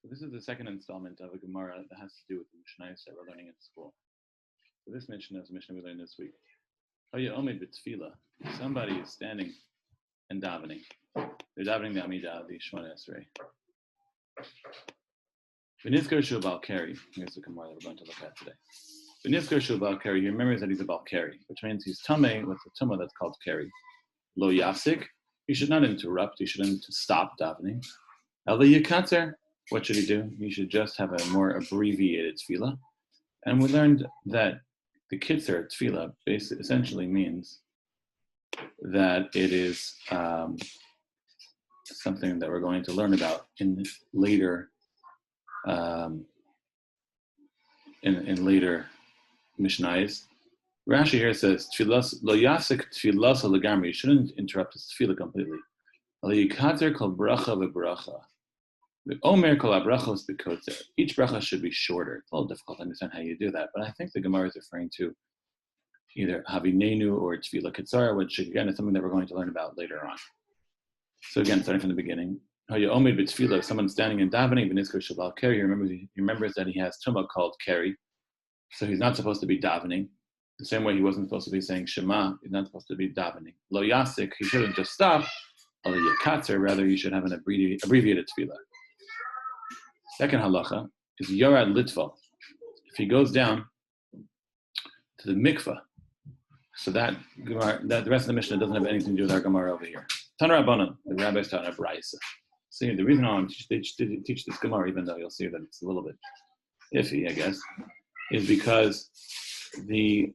So this is the second installment of a Gemarah that has to do with the Mishnayos that we're learning in school. So this Mishnah is a Mishnah we learned this week. Somebody is standing and davening. They're davening the Amidah, the Shemona Esrei. V'nizkar shu bal keri. Here's the Gemarah that we're going to look at today. V'nizkar shu bal keri. He remembers that he's a bal keri, which means he's tamei with a tumah that's called keri. Lo yafsik. He should not interrupt. He shouldn't stop davening. Ela yikatzer. What should he do? He should just have a more abbreviated tefillah. And we learned that the kitzer tefillah essentially means that it is something that we're going to learn about in later in later Mishnayos. Rashi here says, "Lo yafsik tefillah legamri." You shouldn't interrupt his tefillah completely. Lo yikatzer kol bracha v'bracha. The Omer kol abrachos b'kotzer. Each bracha should be shorter. It's a little difficult to understand how you do that, but I think the Gemarah is referring to either Havinenu or Tefillah Ketzara, which again is something that we're going to learn about later on. So again, starting from the beginning, Omer b'tefillah. If someone's standing and davening, v'nizkar shabal keri, he remembers that he has tumah called keri, so he's not supposed to be davening. The same way he wasn't supposed to be saying Shema, he's not supposed to be davening. Lo yasik, he shouldn't just stop. Al yakatzer, rather he should have an abbreviated tefillah. Second halacha is Yorad Litva. If he goes down to the mikveh, so that the rest of the Mishnah doesn't have anything to do with our Gemarah over here. Tana Rabbanan, the rabbis taught a brayso. See, the reason I want to teach this Gemarah, even though you'll see that it's a little bit iffy, I guess, is because the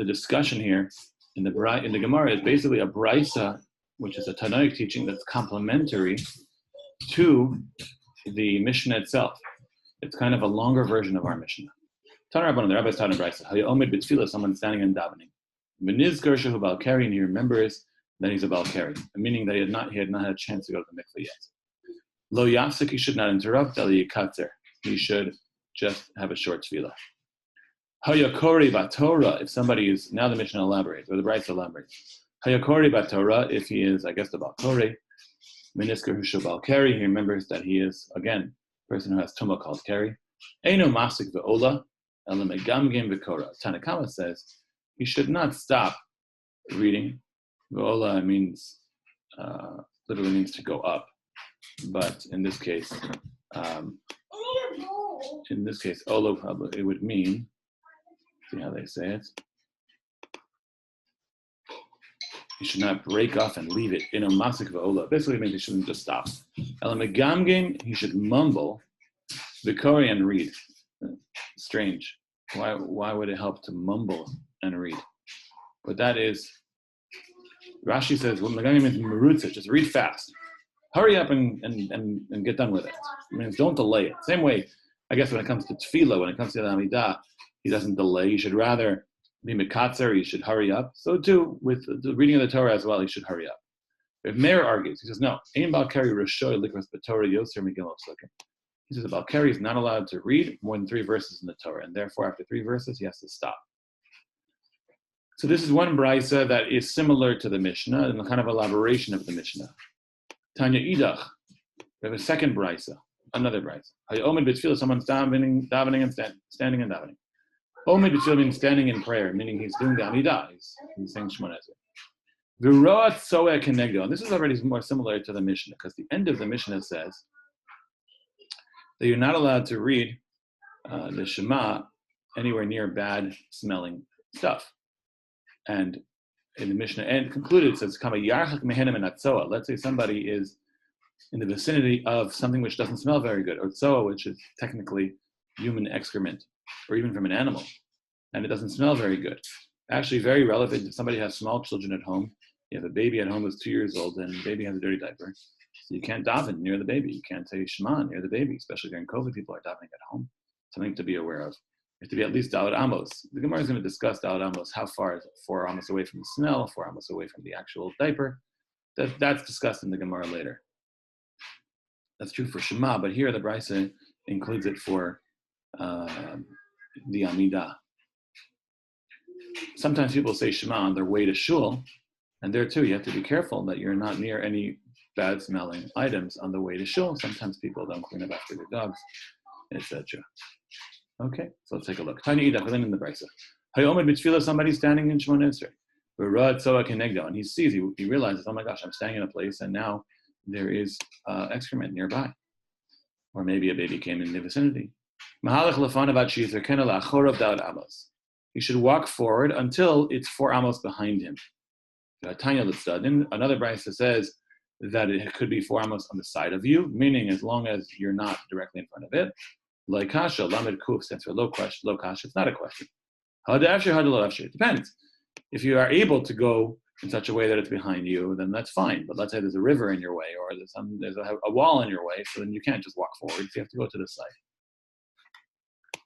discussion here in the Gemarah is basically a brayso, which is a Tanaic teaching that's complementary to the Mishnah itself. It's kind of a longer version of our Mishnah. Tana Rabbanan, the rabbis taught in brayso. Hayomed b'tefillah, someone standing and davening. V'nizkar shehu bal keri, and he remembers that he's a bal keri, meaning that he had not had a chance to go to the mikveh yet. Lo yafsik, he should not interrupt. Ela yikatzer, he should just have a short tefillah. Hayakori batorah, if somebody is, now the Mishnah elaborates, or the brayso elaborates. Hayakori batorah, if he is, I guess, the bal kori. V'nizkar shu bal keri, he remembers that he is, again, a person who has tumah called keri. Eino mafsik ve'ola, ela megamgem v'kora. Tanakama says he should not stop reading. Ve'ola means, literally means to go up, but in this case, ola probably it would mean. See how they say it. You should not break off and leave it. In a masik v'ola, basically means he shouldn't just stop. Ela megamgem, he should mumble v'kori and read. Strange. Why would it help to mumble and read? But that is, Rashi says, well, megamgem means merutza, just read fast. Hurry up and get done with it. It means don't delay it. Same way, I guess, when it comes to tefillah, when it comes to the Amidah, he doesn't delay. He should rather be mekatzer, he should hurry up. So too, with the reading of the Torah as well, he should hurry up. If Meir argues, he says, no, ein bal keri rishoy likras b'Torah yoser migimel psukim. He says, a bal keri is not allowed to read more than 3 verses in the Torah, and therefore, after 3 verses, he has to stop. So this is one brayso that is similar to the Mishnah, and a kind of elaboration of the Mishnah. Tanya idach, we have a second brayso, another brayso. Hayomed b'tefillah, someone's davening and standing and davening. Omed b'tefillah means standing in prayer, meaning he's doing the Amidah, he's saying Shemona Esrei. V'roat soeh kenegdo, and this is already more similar to the Mishnah, because the end of the Mishnah says that you're not allowed to read the Shema anywhere near bad smelling stuff. And in the Mishnah and concluded, it says, Kama yarchak mehenem and atzoa. Let's say somebody is in the vicinity of something which doesn't smell very good, or tzoa, which is technically human excrement, or even from an animal, and it doesn't smell very good. Actually, very relevant if somebody has small children at home. You have a baby at home who's 2 years old, and the baby has a dirty diaper. So you can't daven near the baby. You can't say Shema near the baby, especially during COVID. People are davening at home. Something to be aware of. You have to be at least Daled Amos. The Gemara is going to discuss Daled Amos. How far is it? 4 amos away from the smell, 4 amos away from the actual diaper. That's discussed in the Gemara later. That's true for Shema, but here the brayso includes it for the Amidah. Sometimes people say Shema on their way to shul, and there too you have to be careful that you're not near any bad-smelling items on the way to shul. Sometimes people don't clean up after their dogs, etc. Okay, so let's take a look. Tiny Ida, in the Brisa. Hayomed Mitzvila, somebody standing in Shemon Esrei. And he sees, he realizes, oh my gosh, I'm staying in a place and now there is excrement nearby. Or maybe a baby came in the vicinity. He should walk forward until it's 4 amos behind him. Another brisa says that it could be 4 amos on the side of you, meaning as long as you're not directly in front of it. Like kasha, lamed kuf, stands for low kasha, it's not a question. It depends. If you are able to go in such a way that it's behind you, then that's fine. But let's say there's a river in your way, or there's a wall in your way, so then you can't just walk forward. So you have to go to the side.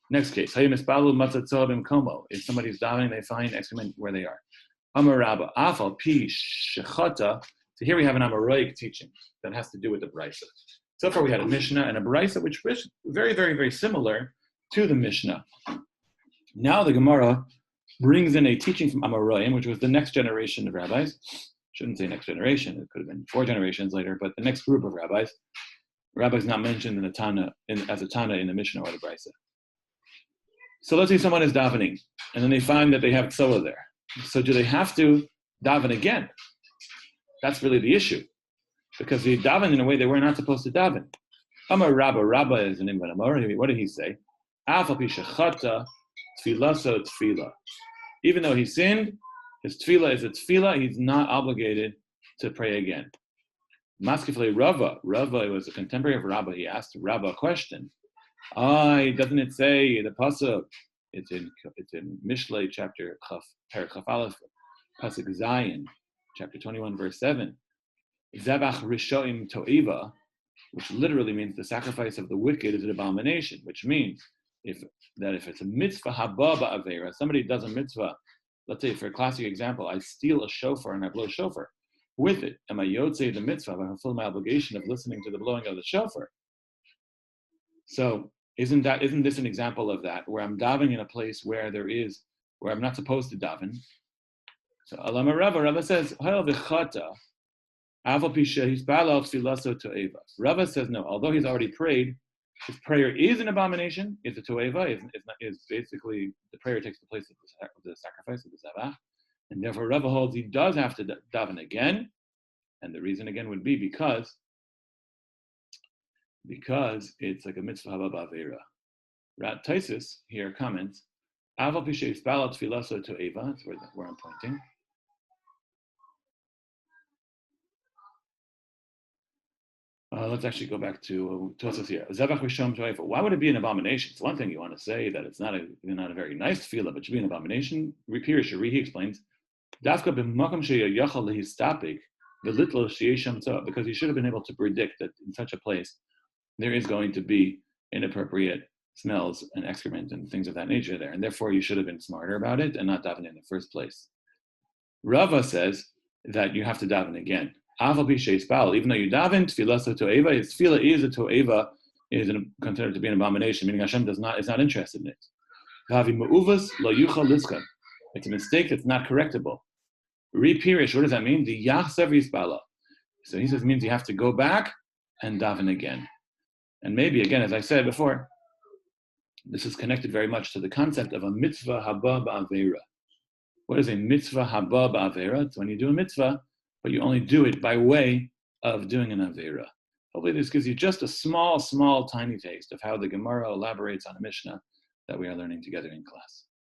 Next case, if somebody's davening, they find excrement where they are. Amarabba, afal pi shechata. So here we have an Amarayic teaching that has to do with the Brisa. So far we had a Mishnah and a Brisa, which was very, very, very similar to the Mishnah. Now the Gemarah brings in a teaching from Amarayim, which was the next generation of rabbis. Shouldn't say next generation, it could have been 4 generations later, but the next group of rabbis. Rabbis not mentioned in the Tana, as a Tana in the Mishnah or the Brisa. So let's say someone is davening, and then they find that they have tzola there. So do they have to daven again? That's really the issue. Because they daven in a way they were not supposed to daven. Amar Rabba is an Imban Amar. What did he say? Afal pi shechata tfilaso tfila. Even though he sinned, his tefillah is a tefillah, he's not obligated to pray again. Maskifle Rava was a contemporary of Rabba. He asked Rabba a question. Doesn't it say the pasuk? It's in Mishlei chapter Chaf Aleph, pasuk Zayin, chapter 21, verse 7. Zabach rishoim to'iva, which literally means the sacrifice of the wicked is an abomination. Which means if it's a mitzvah haba ba'avera, somebody does a mitzvah. Let's say, for a classic example, I steal a shofar and I blow a shofar. With it, am I yotzei the mitzvah? I fulfill my obligation of listening to the blowing of the shofar. So isn't this an example of that, where I'm davening in a place where I'm not supposed to daven? So Alama Rava says, Rava says no, although he's already prayed, his prayer is an abomination, is a to'eva, is basically the prayer takes the place of the sacrifice of the zabach, and therefore Rava holds he does have to daven again, and the reason again would be because it's like a mitzvah haba ba'avera. Rat Taisus here comments, Aval pishe ispalal tfilaso to'eva, that's where I'm pointing. Let's actually go back to Tosas here. Why would it be an abomination? It's one thing you want to say that it's not a very nice tefillah, but it should be an abomination. He explains, because he should have been able to predict that in such a place there is going to be inappropriate smells and excrement and things of that nature there, and therefore you should have been smarter about it and not daven in the first place. Rava says that you have to daven again. Even though you daven, tefillah to'eva, his tefillah is a to'eva, is considered to be an abomination, meaning Hashem is not interested in it. It's a mistake that's not correctable. Repirish, what does that mean? The yachsev yispala. So he says it means you have to go back and daven again. And maybe, again, as I said before, this is connected very much to the concept of a mitzvah haba ba'avera. What is a mitzvah haba ba'avera? It's when you do a mitzvah, but you only do it by way of doing an avera. Hopefully this gives you just a small, tiny taste of how the Gemarah elaborates on a Mishnah that we are learning together in class.